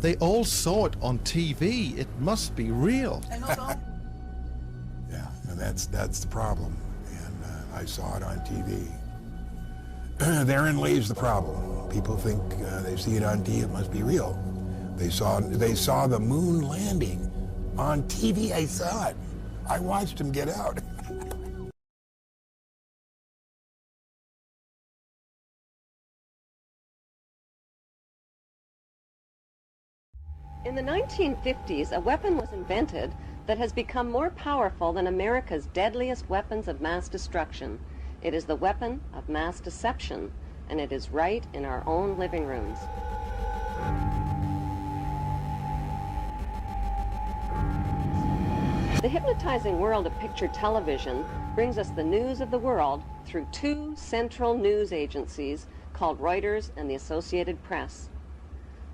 They all saw it on TV. It must be real. Yeah, and that's the problem. And I saw it on TV. Therein lays the problem. People think they see it on TV, it must be real. They saw the moon landing on TV. I saw it. I watched him get out. In the 1950s, a weapon was invented that has become more powerful than America's deadliest weapons of mass destruction. It is the weapon of mass deception, and it is right in our own living rooms. The hypnotizing world of picture television brings us the news of the world through two central news agencies called Reuters and the Associated Press.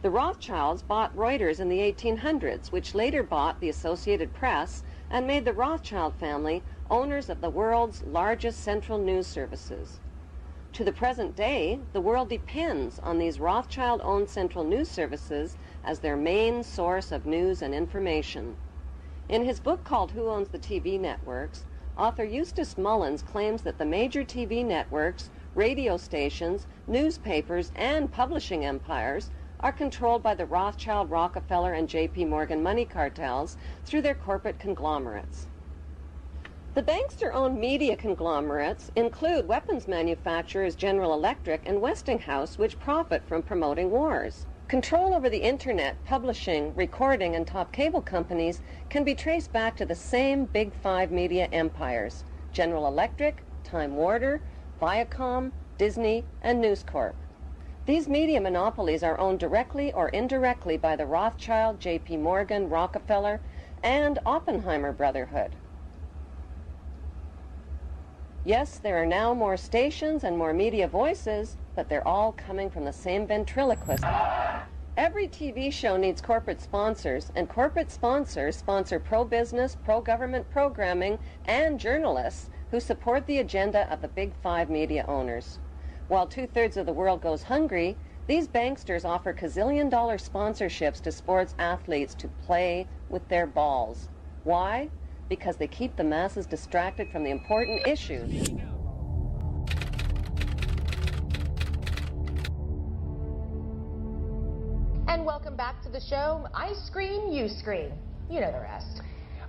The Rothschilds bought Reuters in the 1800s, which later bought the Associated Press and made the Rothschild family owners of the world's largest central news services. To the present day, the world depends on these Rothschild-owned central news services as their main source of news and information. In his book called Who Owns the TV Networks, author Eustace Mullins claims that the major TV networks, radio stations, newspapers, and publishing empires are controlled by the Rothschild, Rockefeller, and J.P. Morgan money cartels through their corporate conglomerates. The bankster-owned media conglomerates include weapons manufacturers General Electric and Westinghouse, which profit from promoting wars. Control over the internet, publishing, recording, and top cable companies can be traced back to the same Big Five media empires: General Electric, Time Warner, Viacom, Disney, and News Corp. These media monopolies are owned directly or indirectly by the Rothschild, J.P. Morgan, Rockefeller, and Oppenheimer Brotherhood. Yes, there are now more stations and more media voices, but they're all coming from the same ventriloquist. Every TV show needs corporate sponsors, and corporate sponsors sponsor pro-business, pro-government programming, and journalists who support the agenda of the Big Five media owners. While 2/3 of the world goes hungry, these banksters offer gazillion-dollar sponsorships to sports athletes to play with their balls. Why? Because they keep the masses distracted from the important issues. And welcome back to the show. I scream, you scream. You know the rest.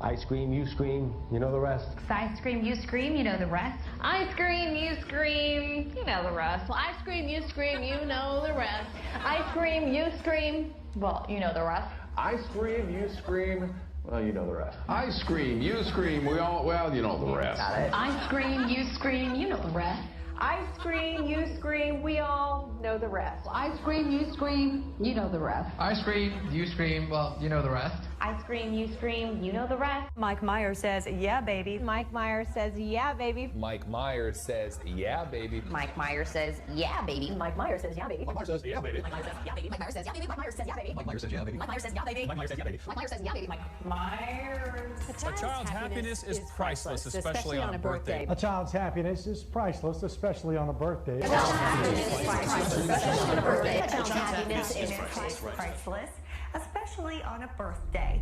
I scream, you scream, you know the rest. I scream, you scream, you know the rest. I scream, you scream, you know the rest. Well, I scream, you scream, you know the rest. I scream, you scream, well, you know the rest. I scream, you scream, well, you know the rest. I scream, you scream, well, you know the rest. Got it. I scream, you scream, you know the rest. I scream, you scream, we all know the rest. I scream, you scream, you know the rest. I scream, you scream, well, you know the rest. I scream, you scream, you know the rest. Mike Myers says, yeah, baby. Mike Myers says, yeah, baby. Mike Myers says, yeah, baby. Mike Myers says, yeah, baby. Mike Myers says, yeah, baby. Mike Myers says, yeah, baby. Mike Myers says, yeah, baby. Mike Myers says, yeah, baby. Mike Myers says, yeah, baby. Mike Myers says, yeah, baby. Mike Myers says, yeah, baby. Mike Myers says, yeah, baby. Mike Myers says, yeah, baby. Mike Myers. A child's happiness is priceless, especially on a birthday. A child's happiness is priceless, especially on a birthday. A child's happiness is priceless, especially on a birthday. A child's happiness is priceless, especially on a birthday.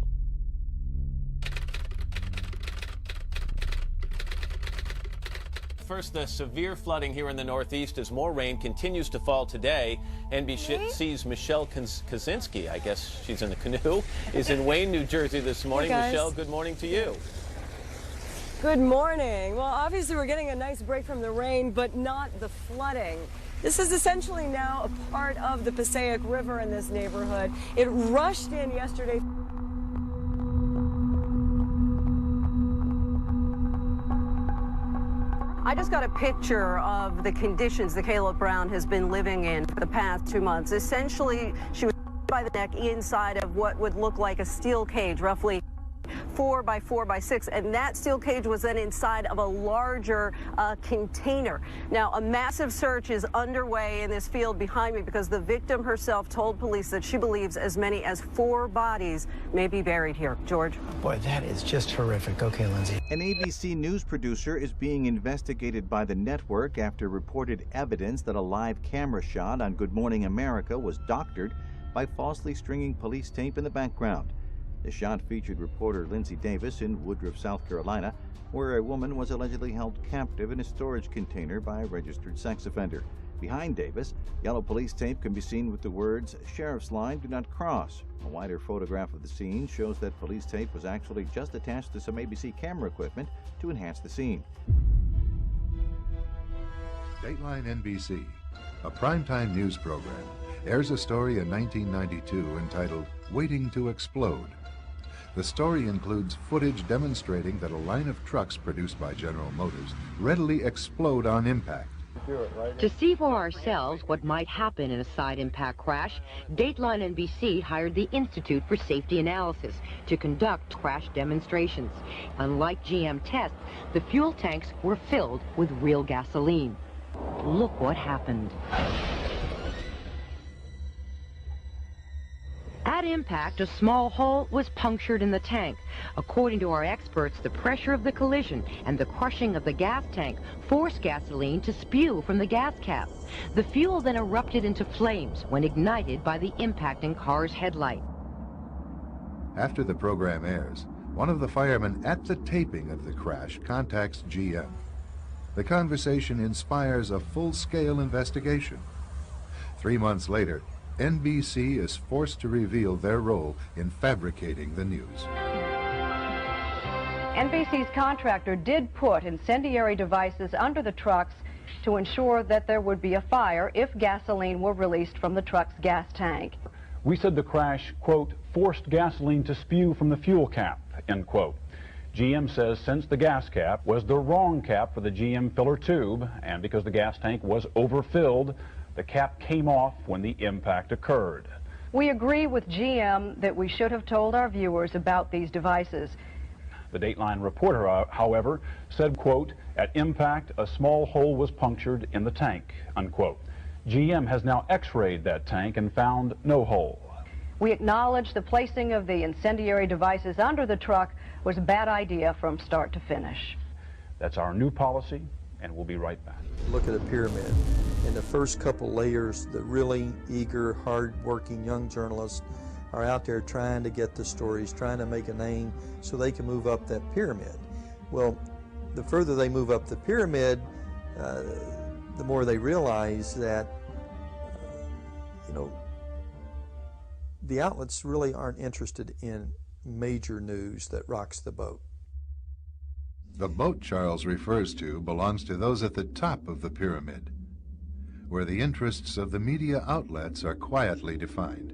First, the severe flooding here in the Northeast as more rain continues to fall today. NBC's Michelle Kaczynski, I guess she's in the canoe, is in Wayne, New Jersey this morning. Hey, Michelle, good morning to you. Good morning. Well, obviously we're getting a nice break from the rain, but not the flooding. This is essentially now a part of the Passaic River in this neighborhood. It rushed in yesterday. I just got a picture of the conditions that Caleb Brown has been living in for the past 2 months. Essentially, she was by the neck inside of what would look like a steel cage, roughly 4 by 4 by 6, and that steel cage was then inside of a larger container. Now, a massive search is underway in this field behind me because the victim herself told police that she believes as many as 4 bodies may be buried here. George? Boy, that is just horrific. Okay, Lindsay. An ABC News producer is being investigated by the network after reported evidence that a live camera shot on Good Morning America was doctored by falsely stringing police tape in the background. The shot featured reporter Lindsay Davis in Woodruff, South Carolina, where a woman was allegedly held captive in a storage container by a registered sex offender. Behind Davis, yellow police tape can be seen with the words, "Sheriff's Line, do not cross." A wider photograph of the scene shows that police tape was actually just attached to some ABC camera equipment to enhance the scene. Dateline NBC, a primetime news program, airs a story in 1992 entitled Waiting to Explode. The story includes footage demonstrating that a line of trucks produced by General Motors readily explode on impact. To see for ourselves what might happen in a side impact crash, Dateline NBC hired the Institute for Safety Analysis to conduct crash demonstrations. Unlike GM tests, the fuel tanks were filled with real gasoline. Look what happened. At impact, a small hole was punctured in the tank. According to our experts, the pressure of the collision and the crushing of the gas tank forced gasoline to spew from the gas cap. The fuel then erupted into flames when ignited by the impacting car's headlight. After the program airs, one of the firemen at the taping of the crash contacts GM. The conversation inspires a full-scale investigation. 3 months later, NBC is forced to reveal their role in fabricating the news. NBC's contractor did put incendiary devices under the trucks to ensure that there would be a fire if gasoline were released from the truck's gas tank. We said the crash, quote, forced gasoline to spew from the fuel cap, end quote. GM says since the gas cap was the wrong cap for the GM filler tube, and because the gas tank was overfilled, the cap came off when the impact occurred. We agree with GM that we should have told our viewers about these devices. The Dateline reporter, however, said, quote, at impact, a small hole was punctured in the tank, unquote. GM has now x-rayed that tank and found no hole. We acknowledge the placing of the incendiary devices under the truck was a bad idea from start to finish. That's our new policy, and we'll be right back. Look at a pyramid. In the first couple layers, the really eager, hard-working young journalists are out there trying to get the stories, trying to make a name so they can move up that pyramid. Well, the further they move up the pyramid, the more they realize that, the outlets really aren't interested in major news that rocks the boat. The boat Charles refers to belongs to those at the top of the pyramid, where the interests of the media outlets are quietly defined.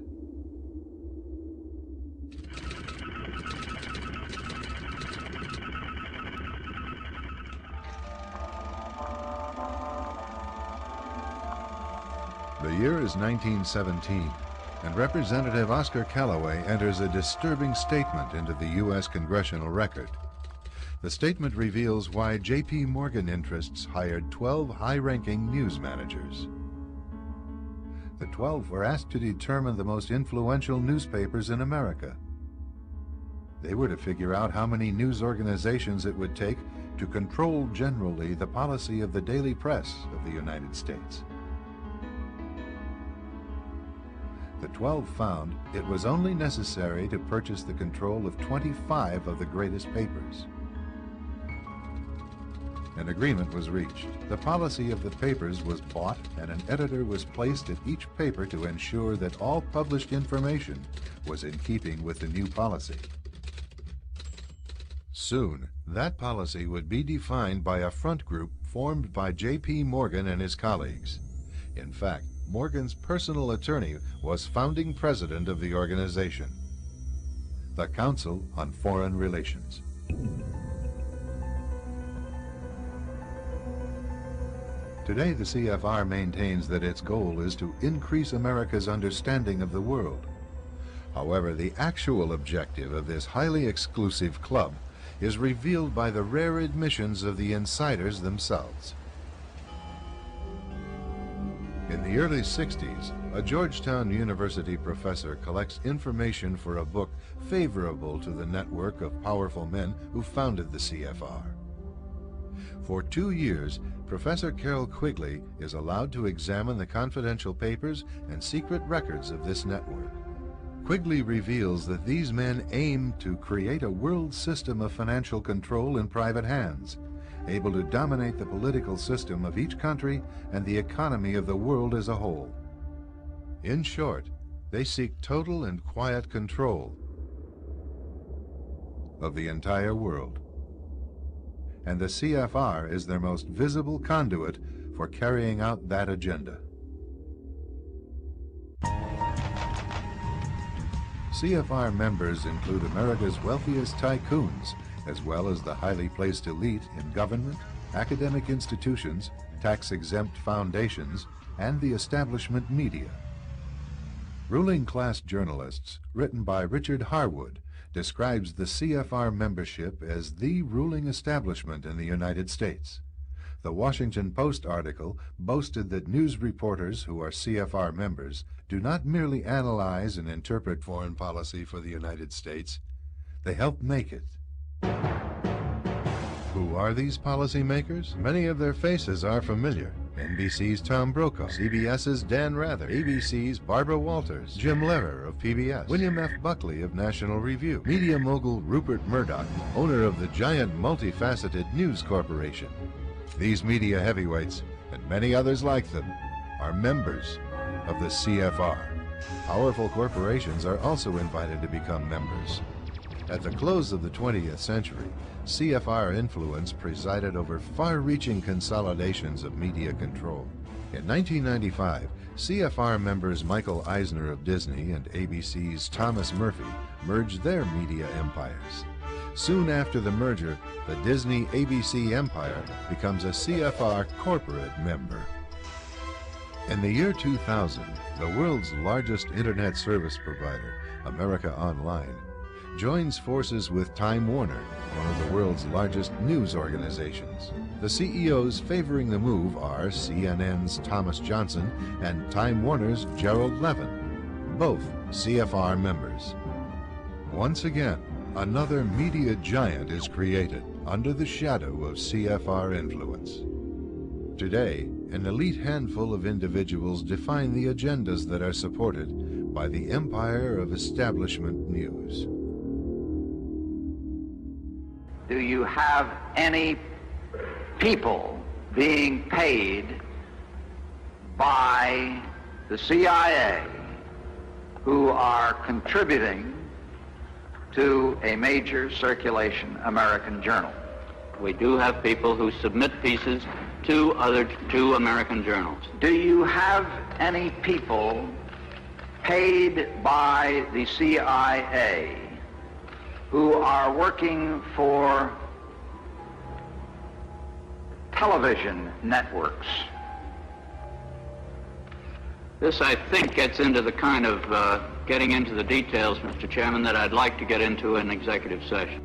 The year is 1917, and Representative Oscar Callaway enters a disturbing statement into the U.S. Congressional Record. The statement reveals why J.P. Morgan interests hired 12 high-ranking news managers. The 12 were asked to determine the most influential newspapers in America. They were to figure out how many news organizations it would take to control generally the policy of the daily press of the United States. The 12 found it was only necessary to purchase the control of 25 of the greatest papers. An agreement was reached. The policy of the papers was bought, and an editor was placed at each paper to ensure that all published information was in keeping with the new policy. Soon, that policy would be defined by a front group formed by J.P. Morgan and his colleagues. In fact, Morgan's personal attorney was founding president of the organization, the Council on Foreign Relations. Today, the CFR maintains that its goal is to increase America's understanding of the world. However, the actual objective of this highly exclusive club is revealed by the rare admissions of the insiders themselves. In the early 60s, a Georgetown University professor collects information for a book favorable to the network of powerful men who founded the CFR. For 2 years, Professor Carroll Quigley is allowed to examine the confidential papers and secret records of this network. Quigley reveals that these men aim to create a world system of financial control in private hands, able to dominate the political system of each country and the economy of the world as a whole. In short, they seek total and quiet control of the entire world. And the CFR is their most visible conduit for carrying out that agenda. CFR members include America's wealthiest tycoons, as well as the highly placed elite in government, academic institutions, tax-exempt foundations, and the establishment media. Ruling Class Journalists, written by Richard Harwood, describes the CFR membership as the ruling establishment in the United States. The Washington Post article boasted that news reporters who are CFR members do not merely analyze and interpret foreign policy for the United States, they help make it. Who are these policymakers? Many of their faces are familiar. NBC's Tom Brokaw, CBS's Dan Rather, ABC's Barbara Walters, Jim Lehrer of PBS, William F. Buckley of National Review, media mogul Rupert Murdoch, owner of the giant multifaceted News Corporation. These media heavyweights, and many others like them, are members of the CFR. Powerful corporations are also invited to become members. At the close of the 20th century, CFR influence presided over far-reaching consolidations of media control. In 1995, CFR members Michael Eisner of Disney and ABC's Thomas Murphy merged their media empires. Soon after the merger, the Disney-ABC empire becomes a CFR corporate member. In the year 2000, the world's largest internet service provider, America Online, joins forces with Time Warner, one of the world's largest news organizations. The CEOs favoring the move are CNN's Thomas Johnson and Time Warner's Gerald Levin, both CFR members. Once again, another media giant is created under the shadow of CFR influence. Today, an elite handful of individuals define the agendas that are supported by the empire of establishment news. Do you have any people being paid by the CIA who are contributing to a major circulation American journal? We do have people who submit pieces to American journals. Do you have any people paid by the CIA who are working for television networks? This, I think, gets into the kind of getting into the details, Mr. Chairman, that I'd like to get into in executive session.